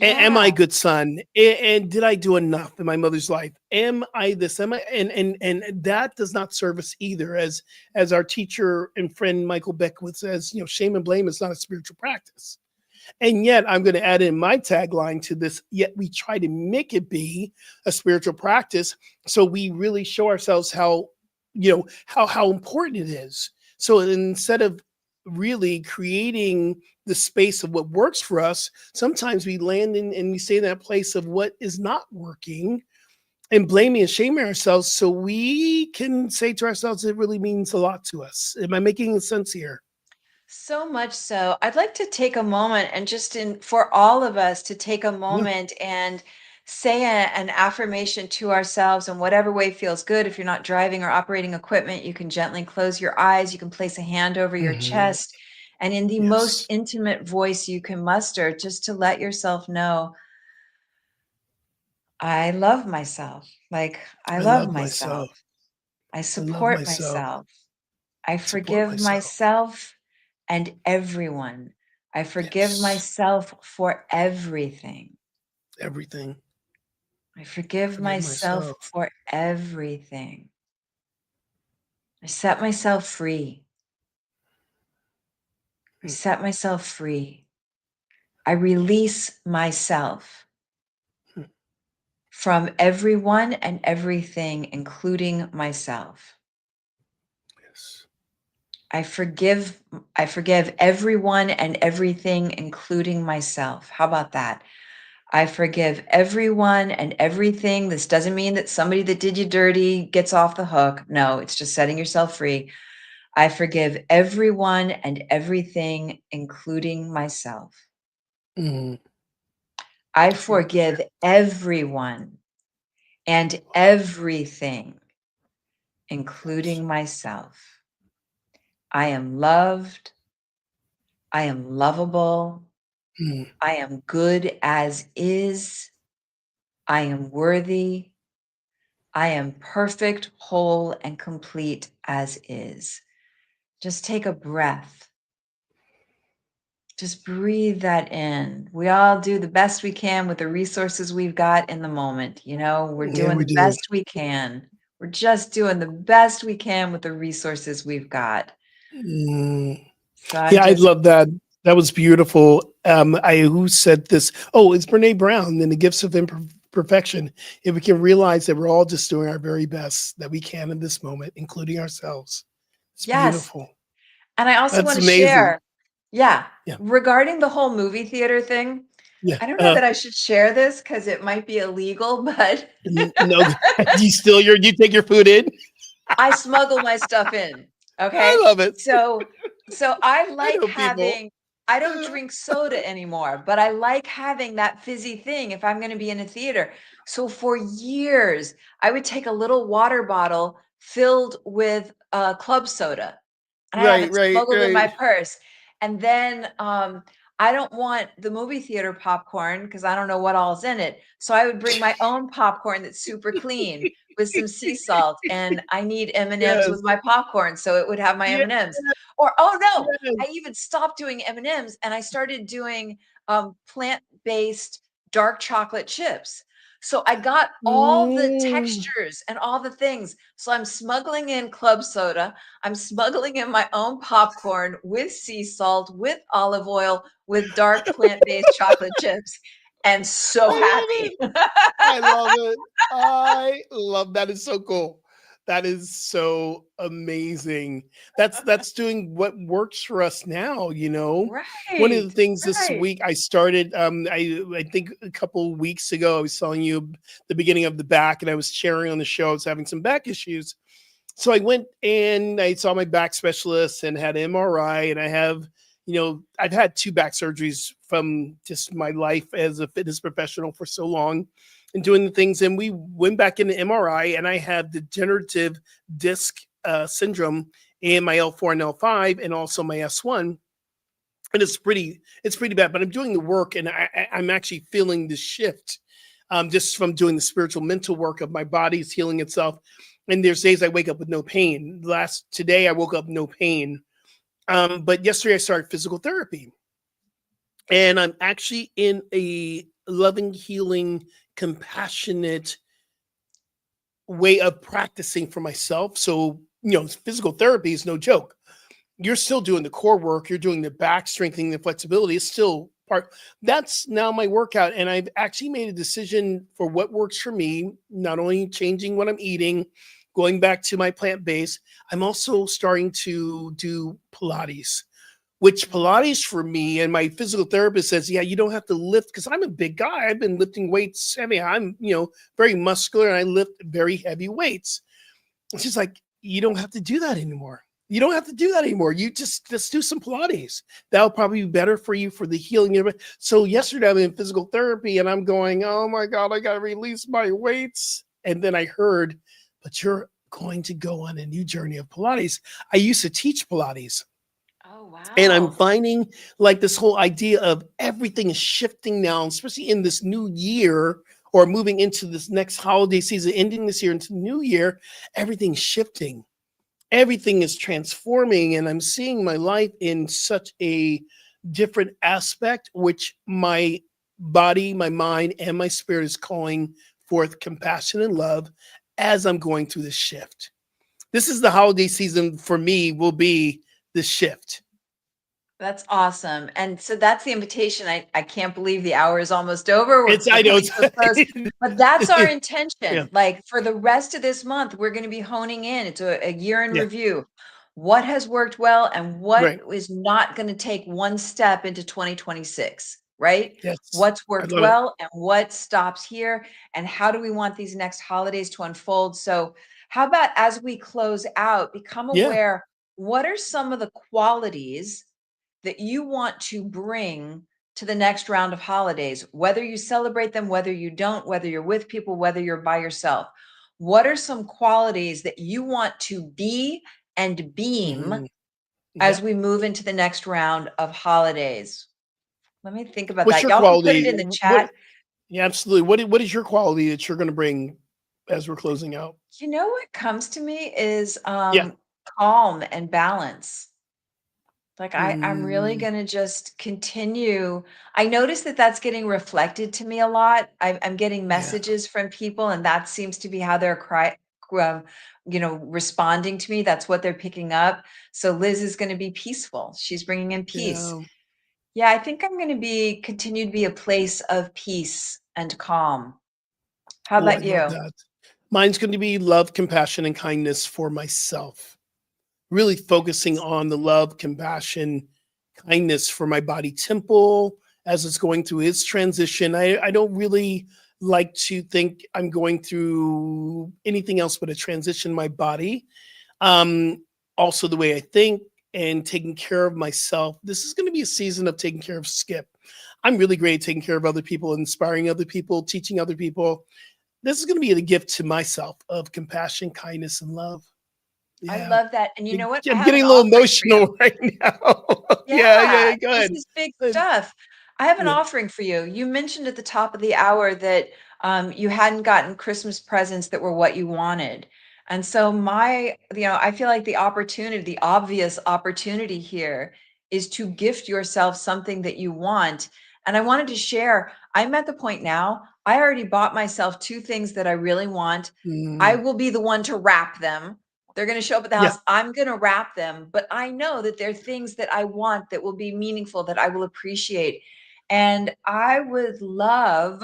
Am I yeah. a good son? And did I do enough in my mother's life? Am I this? Am I? And that does not serve us either. As our teacher and friend Michael Beckwith says, shame and blame is not a spiritual practice. And yet I'm going to add in my tagline to this, yet we try to make it be a spiritual practice. So we really show ourselves how important it is. So instead of really creating the space of what works for us, sometimes we land in and we stay in that place of what is not working and blaming and shaming ourselves so we can say to ourselves, it really means a lot to us. Am I making sense here? So much so. I'd like to take a moment and for all of us to take a Yeah. moment and say an affirmation to ourselves in whatever way feels good. If you're not driving or operating equipment, you can gently close your eyes. You can place a hand over your Mhm. chest, and in the most Yes. intimate voice you can muster, just to let yourself know, I love myself. Like, I I love love myself. myself. I I love support myself. myself. I Support forgive myself. myself and everyone. I forgive Yes. myself for everything. Everything. I forgive Forgive myself myself. for everything. I set myself free. I Mm. set myself free. I release myself Mm. from everyone and everything, including myself. Yes. I forgive I forgive everyone and everything, including myself. How about that? I forgive everyone and everything. This doesn't mean that somebody that did you dirty gets off the hook. No, it's just setting yourself free. I forgive everyone and everything, including myself. Mm. I Beautiful. forgive everyone and everything, Yes. including myself. I am loved. I am lovable. Mm. I am good as is. I am worthy. I am perfect, whole, and complete as is. just take a breath. Just breathe that in. We all do the best we can with the resources we've got in the moment. We're Yeah, doing we the do. best we can. We're just doing the best we can with the resources we've got. So Yeah, I love that. That was beautiful. Who said this? Oh, it's Brene Brown in The Gifts of Imperfection. If we can realize that we're all just doing our very best that we can in this moment, including ourselves. It's yes. beautiful. And I also That's want to amazing. share, yeah, Yeah. regarding the whole movie theater thing. Yeah. I don't know that I should share this because it might be illegal, but No, do you take your food in? I smuggle my stuff in. I Okay. love it. So I I like know people. having, I don't drink soda anymore, but I like having that fizzy thing if I'm going to be in a theater. So for years, I would take a little water bottle filled with club soda and I have Right, it right, smuggled in my right. purse. And then I don't want the movie theater popcorn because I don't know what all's in it. So I would bring my own popcorn that's super clean with some sea salt, and I need M&Ms with Yes. my popcorn, so it would have my Yeah, M&Ms. Or oh no, yes. I even stopped doing M&Ms and I started doing plant-based dark chocolate chips. So I got all the Mm. textures and all the things. So I'm smuggling in club soda. I'm smuggling in my own popcorn with sea salt, with olive oil, with dark plant-based chocolate chips, and so I love happy. it. I love it. I love that. Is so cool. That is so amazing. That's doing what works for us now, you know. One of the Right, things this right. week I started, I think a couple weeks ago, I was telling you the beginning of the back, and I was sharing on the show, I was having some back issues. So I went and I saw my back specialist and had an MRI, and I have, I've had 2 back surgeries from just my life as a fitness professional for so long and doing the things. And we went back into MRI, and I have degenerative disc syndrome in my L4 and L5 and also my S1. And it's pretty bad, but I'm doing the work, and I'm actually feeling the shift just from doing the spiritual mental work of my body's healing itself. And there's days I wake up with no pain. Today I woke up no pain. But yesterday I started physical therapy, and I'm actually in a loving, healing, compassionate way of practicing for myself. So, physical therapy is no joke. You're still doing the core work. You're doing the back strengthening, the flexibility is still part. That's now my workout. And I've actually made a decision for what works for me, not only changing what I'm eating, going back to my plant-based, I'm also starting to do Pilates, which Pilates for me, and my physical therapist says, yeah, you don't have to lift, because I'm a big guy. I've been lifting weights. I mean, I'm, very muscular, and I lift very heavy weights. And she's like, you don't have to do that anymore. You don't have to do that anymore. You just do some Pilates. That'll probably be better for you for the healing. So yesterday I'm in physical therapy, and I'm going, oh my God, I got to release my weights. And then I heard, but you're going to go on a new journey of Pilates. I used to teach Pilates. Oh, And I'm wow. finding like this whole idea of everything is shifting now, especially in this new year or moving into this next holiday season, ending this year into the new year, everything's shifting. Everything is transforming, and I'm seeing my life in such a different aspect, which my body, my mind, and my spirit is calling forth compassion and love as I'm going through this shift. This is the holiday season for me, will be the shift. That's awesome. And so that's the invitation. I can't believe the hour is almost over. We're I know coming it's to a close, but that's our yeah, intention. Like for the rest of this month, we're going to be honing in. It's a year in yeah, review. What has worked well and what right. is not going to take one step into 2026, right? Yes, What's I worked love it. well and what stops here? And how do we want these next holidays to unfold? So, how about as we close out, become Yeah. aware, what are some of the qualities that you want to bring to the next round of holidays, whether you celebrate them, whether you don't, whether you're with people, whether you're by yourself? What are some qualities that you want to be and beam Mhm. as Yeah. we move into the next round of holidays? Let me think about What's that. your Y'all can put it quality? in the chat. Yeah, absolutely. What is your quality that you're going to bring as we're closing out? You know what comes to me is Yeah. calm and balance. Like I'm really Mm, gonna just continue. I notice that that's getting reflected to me a lot. I'm getting yeah, messages from people, and that seems to be how they're um, responding to me. That's what they're picking up. So Liz is going to be peaceful. She's bringing in peace. yeah. Yeah, I think I'm going to continue to be a place of peace and calm. How Oh, I about love you? that. Mine's going to be love, compassion, and kindness for myself. Really focusing on the love, compassion, kindness for my body temple as it's going through its transition. I don't really like to think I'm going through anything else but a transition in my body. Um, Also, the way I think and taking care of myself. This is going to be a season of taking care of Skip. I'm really great at taking care of other people, inspiring other people, teaching other people. This is going to be a gift to myself of compassion, kindness, and love. I Yeah. love that. And you know what? I I'm have an getting a little offering for you. emotional right now. Yeah, Yeah, go this ahead. is big Good. stuff. I have an Yeah. offering for you. You mentioned at the top of the hour that you hadn't gotten Christmas presents that were what you wanted. And so I feel like the opportunity, the obvious opportunity here is to gift yourself something that you want. And I wanted to share, I'm at the point now, I already bought myself two things that I really want. I Mm, will be the one to wrap them. They're going to show up at the yeah. house. I'm going to wrap them, but I know that they're things that I want that will be meaningful, that I will appreciate. And I would love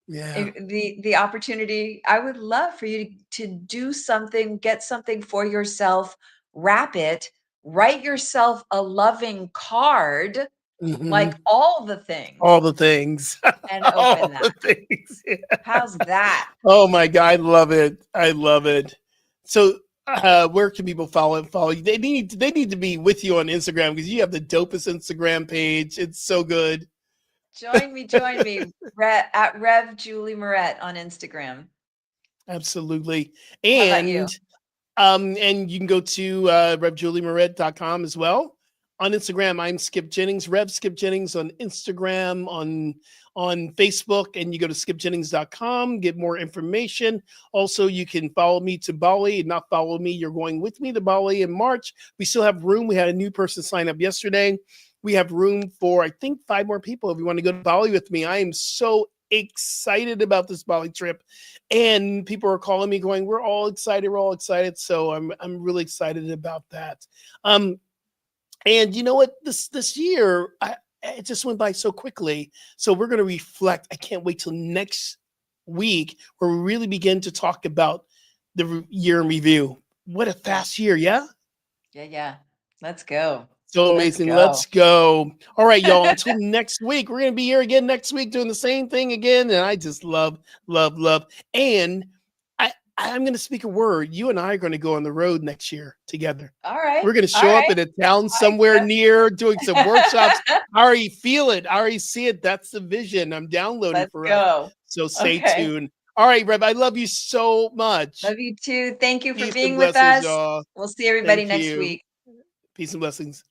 Yeah. if the opportunity, I would love for you to do something, get something for yourself, wrap it, write yourself a loving card, Hmm. like all the All things, the things. and open All that. the things. Yeah. How's that? Oh my God, I love it. I love it. So where can people follow you? They need to be with you on Instagram because you have the dopest Instagram page. It's so good. Join me at Rev Julie Moret on Instagram. Absolutely. How about you? And you can go to revjuliemoret.com as well. On Instagram, I'm Skip Jennings, Rev Skip Jennings on Instagram, on Facebook, and you go to skipjennings.com, get more information. Also, you can follow me to Bali and not follow me. You're going with me to Bali in March. We still have room. We had a new person sign up yesterday. We have room for, I think, 5 more people if you want to go to Bali with me. I am so excited about this Bali trip. And people are calling me going, we're all excited, we're all excited. So I'm really excited about that. Um, and you know what? This year, it just went by so quickly. So we're going to reflect. I can't wait till next week where we really begin to talk about the year in review. What a fast year, yeah? Yeah. Let's go. So Let's amazing. go. Let's go. All right, y'all. Until next week, we're going to be here again next week doing the same thing again. And I just love, love, love. And I'm going to speak a word. You and I are going to go on the road next year together. All right. We're going to All show up right. in a town I somewhere accept. near doing some workshops. I already feel it. I already see it. That's the vision I'm downloading Let's for us. go. So stay Okay. tuned. All right, Reb, I love you so much. Love you too. Thank you for Peace and being with blessings, us. y'all. We'll see everybody Thank next you. week. Peace and blessings.